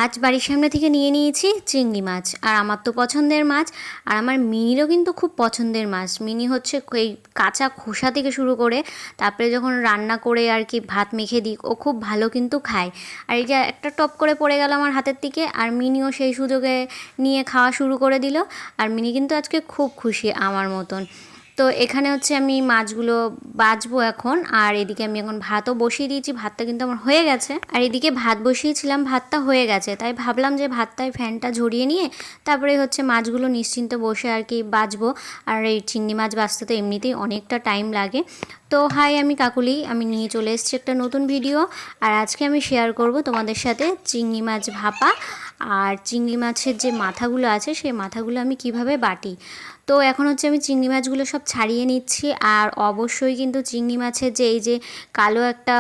আজ বাড়ির সামনে থেকে নিয়ে নিয়েছি চিংড়ি মাছ। আর আমার তো পছন্দের মাছ, আর আমার মিনিরও কিন্তু খুব পছন্দের মাছ। মিনি হচ্ছে এই কাঁচা খোসা থেকে শুরু করে তারপরে যখন রান্না করে আর কি ভাত মেখে দিই, ও খুব ভালো কিন্তু খায়। আর এই যে একটা টপ করে পড়ে গেল আমার হাতের থেকে, আর মিনিও সেই সুযোগে নিয়ে খাওয়া শুরু করে দিল। আর মিনি কিন্তু আজকে খুব খুশি আমার মতন। তো এখানে হচ্ছে আমি মাছগুলো বাছবো এখন, আর এদিকে আমি এখন ভাতও বসিয়ে দিয়েছি। ভাতটা কিন্তু আমার হয়ে গেছে, আর এদিকে ভাত বসিয়েছিলাম, ভাতটা হয়ে গেছে, তাই ভাবলাম যে ভাতটায় ফ্যানটা ঝরিয়ে নিয়ে তারপরে হচ্ছে মাছগুলো নিশ্চিন্তে বসে আর কি বাছবো। আর এই চিংড়ি মাছ বাছতে তো এমনিতেই অনেকটা টাইম লাগে। তো হাই, আমি কাকুলি, আমি নিয়ে চলে এসেছি একটা নতুন ভিডিও। আর আজকে আমি শেয়ার করব তোমাদের সাথে চিংড়ি মাছ ভাপা। আর চিংড়ি মাছের যে মাথাগুলো আছে সেই মাথাগুলো আমি কিভাবে বাটি। তো এখন হচ্ছে আমি চিংড়ি মাছগুলো সব ছাড়িয়ে নিচ্ছি। আর অবশ্যই কিন্তু চিংড়ি মাছের যে এই যে কালো একটা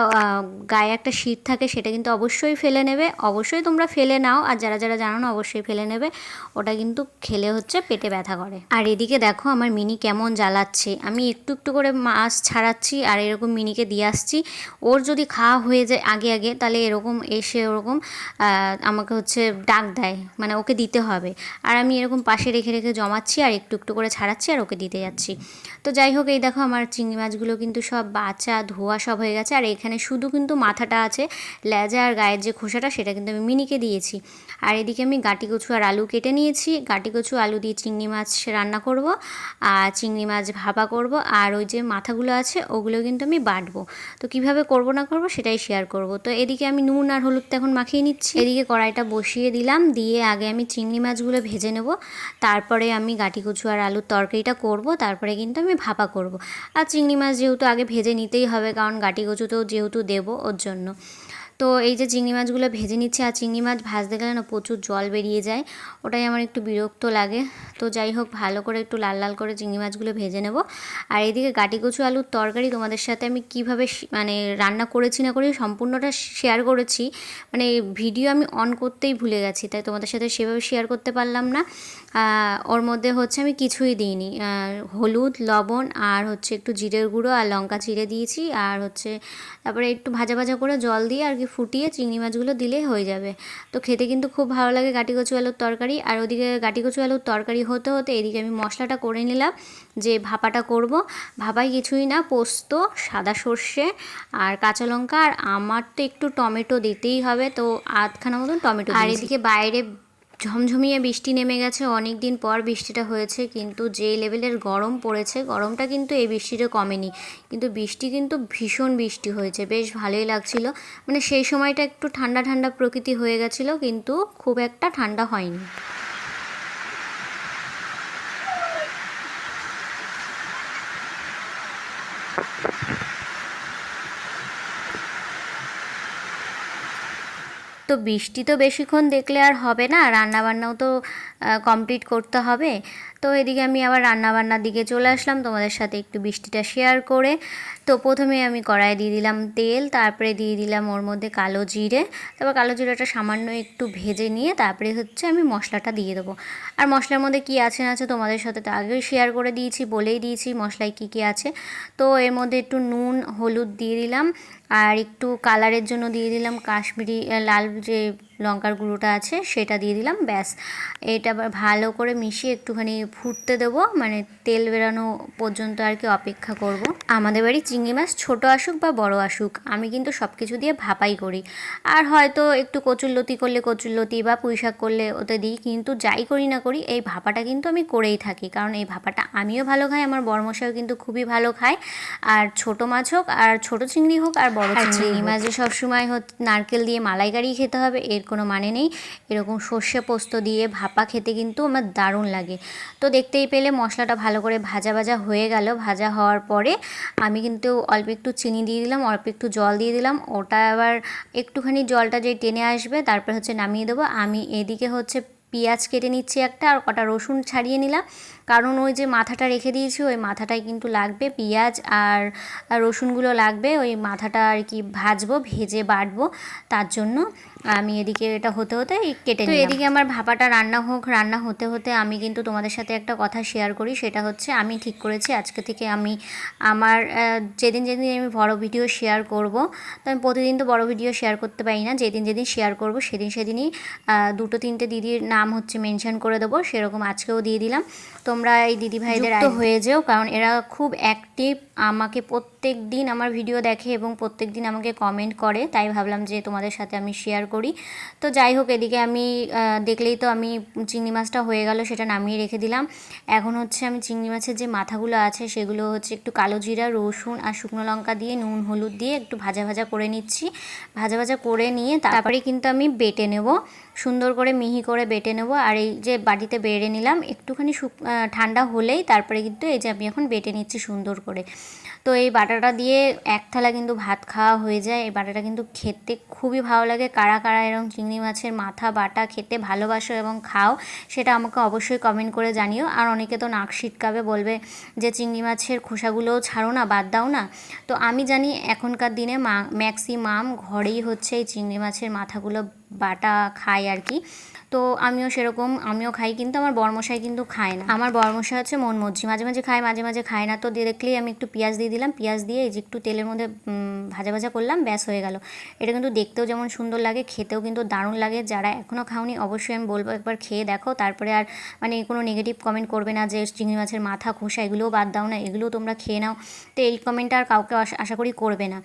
গায়ে একটা শীট থাকে, সেটা কিন্তু অবশ্যই ফেলে নেবে। অবশ্যই তোমরা ফেলে নাও, আর যারা যারা জানো না অবশ্যই ফেলে নেবে। ওটা কিন্তু খেলে হচ্ছে পেটে ব্যথা করে। আর এদিকে দেখো আমার মিনি কেমন জ্বালাচ্ছে। আমি একটু একটু করে মাছ ছাড়াচ্ছি আর এরকম মিনিকে দিয়ে আসছি। ওর যদি খাওয়া হয়ে যায় আগে আগে, তাহলে এরকম এসে ওরকম আমাকে হচ্ছে ডাক দেয়, মানে ওকে দিতে হবে। আর আমি এরকম পাশে রেখে রেখে জমাচ্ছি আর একটু একটু করে ছাড়াচ্ছি আর ওকে দিতে যাচ্ছি। তো যাই হোক, এই দেখো আমার চিংড়ি মাছগুলো কিন্তু সব বাছা ধোয়া সব হয়ে গেছে। আর এখানে শুধু কিন্তু মাথাটা আছে, লেজা আর গায়ের যে খোসাটা সেটা কিন্তু আমি মিনিকে দিয়েছি। আর এদিকে আমি গাটি কচু আর আলু কেটে নিয়েছি। গাটি কচু আলু দিয়ে চিংড়ি মাছ রান্না করব, আর চিংড়ি মাছ ভাপা করব। আর ওই যে মাথাগুলো আছে ওগুলো কিন্তু আমি বাটবো। তো কিভাবে করব না করব সেটাই শেয়ার করব। তো এদিকে আমি নুন আর হলুদটা এখন মাখিয়ে নিচ্ছি। এদিকে কড়াইটা বসিয়ে দিলাম, দিয়ে আগে আমি চিংড়ি মাছগুলো ভেজে নেব। তারপরে আমি গাটি কচু আর আলুর তরকারিটা করব, তারপরে কিন্তু আমি ভাপা করব। আর চিংড়ি মাছ যেহেতু আগে ভেজে নিতেই হবে, কারণ গাটি কচুতেও যেহেতু দেবো ওর জন্য। তো এই যে চিংড়ি মাছগুলো ভেজে নিচ্ছে। আর চিংড়ি মাছ ভাজতে গেলে না প্রচুর জল বেরিয়ে যায়, ওটাই আমার একটু বিরক্ত লাগে। তো যাই হোক, ভালো করে একটু লাল লাল করে চিংড়ি মাছগুলো ভেজে নেব। আর এদিকে গাটি কচু আলুর তরকারি তোমাদের সাথে আমি কিভাবে মানে রান্না করেছি না করি সম্পূর্ণটা শেয়ার করেছি। মানে ভিডিও আমি অন করতেই ভুলে গেছি, তাই তোমাদের সাথে সেভাবে শেয়ার করতে পারলাম না। ওর মধ্যে হচ্ছে আমি কিছুই দিইনি, হলুদ লবণ আর হচ্ছে একটু জিরের গুঁড়ো আর লঙ্কা চিড়ে দিয়েছি। আর হচ্ছে তারপরে একটু ভাজা ভাজা করে জল দিয়ে আর কি ফুটিয়ে চিংড়ি মাছগুলো দিলেই হয়ে যাবে। তো খেতে কিন্তু খুব ভালো লাগে গাটি কচু আলুর তরকারি। আর ওদিকে গাটি কচু আলুর তরকারি হতে হতে এদিকে আমি মশলাটা করে নিলাম, যে ভাপাটা করব। ভাপাই কিছুই না, পোস্ত, সাদা সর্ষে আর কাঁচা লঙ্কা, আর আমার তো একটু টমেটো দিতেই হবে, তো আধখানা মতন টমেটো। আর এদিকে বাইরে ঝমঝমিয়ে বৃষ্টি নেমে গেছে, অনেক দিন পর বৃষ্টিটা হয়েছে, কিন্তু যে লেভেলের গরম পড়েছে, গরমটা কিন্তু এই বৃষ্টিটা কমেনি। কিন্তু বৃষ্টি কিন্তু ভীষণ বৃষ্টি হয়েছে, বেশ ভালোই লাগছিল। মানে সেই সময়টা একটু ঠান্ডা ঠান্ডা প্রকৃতি হয়ে গেছিলো, কিন্তু খুব একটা ঠান্ডা হয়নি। তো বৃষ্টি তো বেশিক্ষণ দেখলে আর হবে না, রান্নাবান্নাও তো কমপ্লিট করতে হবে। তো এদিকে আমি আবার রান্নাবান্নার দিকে চলে আসলাম তোমাদের সাথে একটু বৃষ্টিটা শেয়ার করে। তো প্রথমে আমি কড়াই দিয়ে দিলাম তেল, তারপরে দিয়ে দিলাম ওর মধ্যে কালো জিরে। তারপর কালো জিরেটা সামান্য একটু ভেজে নিয়ে তারপরে হচ্ছে আমি মশলাটা দিয়ে দেবো। আর মশলার মধ্যে কী আছে না আছে তোমাদের সাথে তো আগেই শেয়ার করে দিয়েছি, বলেই দিয়েছি মশলায় কী কী আছে। তো এর মধ্যে একটু নুন হলুদ দিয়ে দিলাম, আর একটু কালারের জন্য দিয়ে দিলাম কাশ্মীরি লাল যে লঙ্কার গুঁড়োটা আছে সেটা দিয়ে দিলাম, ব্যাস। এটা আবার ভালো করে মিশিয়ে একটুখানি ফুটতে দেবো, মানে তেল বেরানো পর্যন্ত আর কি অপেক্ষা করব। আমাদের বাড়ি চিংড়ি মাছ ছোটো আসুক বা বড় আসুক, আমি কিন্তু সব কিছু দিয়ে ভাপাই করি। আর হয়তো একটু কচুরলতি করলে কচুরলতি বা পুঁই শাক করলে ওতে দিই, কিন্তু যাই করি না করি এই ভাপাটা কিন্তু আমি করেই থাকি, কারণ এই ভাপাটা আমিও ভালো খাই, আমার বড়মশাইও কিন্তু খুবই ভালো খায়। আর ছোটো মাছ হোক আর ছোটো চিংড়ি হোক আর বড় চিংড়ি মাছ যে সবসময় নারকেল দিয়ে মালাইকারি খেতে হবে এর কোনো মানে নেই। এরকম সর্ষে পোস্ত দিয়ে ভাপা খেতে কিন্তু আমার দারুণ লাগে। তো দেখতেই পেলে মশলাটা ভালো করে ভাজা ভাজা হয়ে গেল। ভাজা হওয়ার পরে আমি কিন্তু অল্প একটু চিনি দিয়ে দিলাম, অল্প একটু জল দিয়ে দিলাম। ওটা আবার একটুখানি জলটা যে টেনে আসবে তারপরে হচ্ছে নামিয়ে দেবো। আমি এদিকে হচ্ছে পেঁয়াজ কেটে নিচ্ছি একটা, আর কটা রসুন ছাড়িয়ে নিলাম, কারণ ওই যে মাথাটা রেখে দিয়েছি ওই মাথাটাই কিন্তু লাগবে, পেঁয়াজ আর রসুনগুলো লাগবে। ওই মাথাটা আর কি ভাজবো, ভেজে বাটবো, তার জন্য আমি এদিকে এটা হতে হতে কেটে নিলাম। তো এদিকে আমার ভাপাটা রান্না হোক, রান্না হতে হতে আমি কিন্তু তোমাদের সাথে একটা কথা শেয়ার করি, সেটা হচ্ছে আমি ঠিক করেছি আজকে থেকে আমি আমার যেদিন যেদিন আমি বড় ভিডিও শেয়ার করব, তো আমি প্রতিদিন তো বড় ভিডিও শেয়ার করতে পারি না, যেদিন যেদিন শেয়ার করব সেদিনই 2-3টে দিদির নাম হচ্ছে মেনশন করে দেবো, সেরকম আজকেও দিয়ে দিলাম। তোমরা এই দিদিভাইদের যুক্ত হয়ে যেও, কারণ এরা খুব অ্যাক্টিভ, আমাকে প্রত্যেক দিন আমার ভিডিও দেখে এবং প্রত্যেক দিন আমাকে কমেন্ট করে, তাই ভাবলাম যে তোমাদের সাথে আমি শেয়ার করি। তো যাই হোক, এদিকে আমি দেখলেই তো আমি চিংড়ি মাছটা হয়ে গেল, সেটা নামিয়ে রেখে দিলাম। এখন হচ্ছে আমি চিংড়ি মাছের যে মাথাগুলো আছে সেগুলো হচ্ছে একটু কালো জিরা, রসুন আর শুকনো লঙ্কা দিয়ে নুন হলুদ দিয়ে একটু ভাজা ভাজা করে নিচ্ছি। ভাজা ভাজা করে নিয়ে তারপরে কিন্তু আমি বেটে নেব, সুন্দর করে মিহি করে বেটে নেব। আর এই যে বাটিতে বেড়ে নিলাম, একটুখানি ঠান্ডা হলেই তারপরে কিন্তু এই যে আমি এখন বেটে নিচ্ছি সুন্দর করে। তো এই বাটাটা দিয়ে এক থালা কিন্তু ভাত খাওয়া হয়ে যায়। এই বাটাটা কিন্তু খেতে খুবই ভালো লাগে। কারা কারা এরকম চিংড়ি মাছের মাথা বাটা খেতে ভালোবাসো এবং খাও, সেটা আমাকে অবশ্যই কমেন্ট করে জানিও। আর অনেকে তো নাক সিটকাবে, বলবে যে চিংড়ি মাছের খোসাগুলোও ছাড়ো না, বাদ দাও না। তো আমি জানি এখনকার দিনে ম্যাক্সিমাম ঘরেই হচ্ছে এই চিংড়ি মাছের মাথাগুলো বাটা খায় আর কি। তো আমিও খাই, কিন্তু আমার বরমশাই কিন্তু খায় না। আমার বরমশাই হচ্ছে মন মর্জি, মাঝে মাঝে খায়, মাঝে মাঝে খায় না। তো দেখলেই আমি একটু পেঁয়াজ দিয়ে দিলাম, পেঁয়াজ দিয়ে এই যে একটু তেলের মধ্যে ভাজা ভাজা করলাম, ব্যাস হয়ে গেল। এটা কিন্তু দেখতেও যেমন সুন্দর লাগে, খেতেও কিন্তু দারুণ লাগে। যারা এখনও খাওনি অবশ্যই আমি বলবো একবার খেয়ে দেখো, তারপরে আর মানে কোনো নেগেটিভ কমেন্ট করবে না যে চিংড়ি মাছের মাথা খোসা এগুলোও বাদ দাও না, এগুলোও তোমরা খেয়ে নাও। তো এই কমেন্টটা আর কাউকে আশা করি করবে না।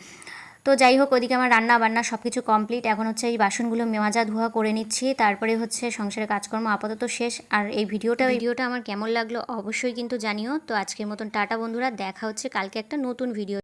তো যাই হোক, ওইদিকে আমার রান্না বান্না সব কিছু কমপ্লিট। এখন হচ্ছে এই বাসনগুলো মাজা ধোয়া করে নিচ্ছি, তারপরে হচ্ছে সংসারের কাজকর্ম আপাতত শেষ। আর এই ভিডিওটা আমার কেমন লাগলো অবশ্যই কিন্তু জানিও। তো আজকের মতন টাটা বন্ধুরা, দেখা হচ্ছে কালকে একটা নতুন ভিডিও।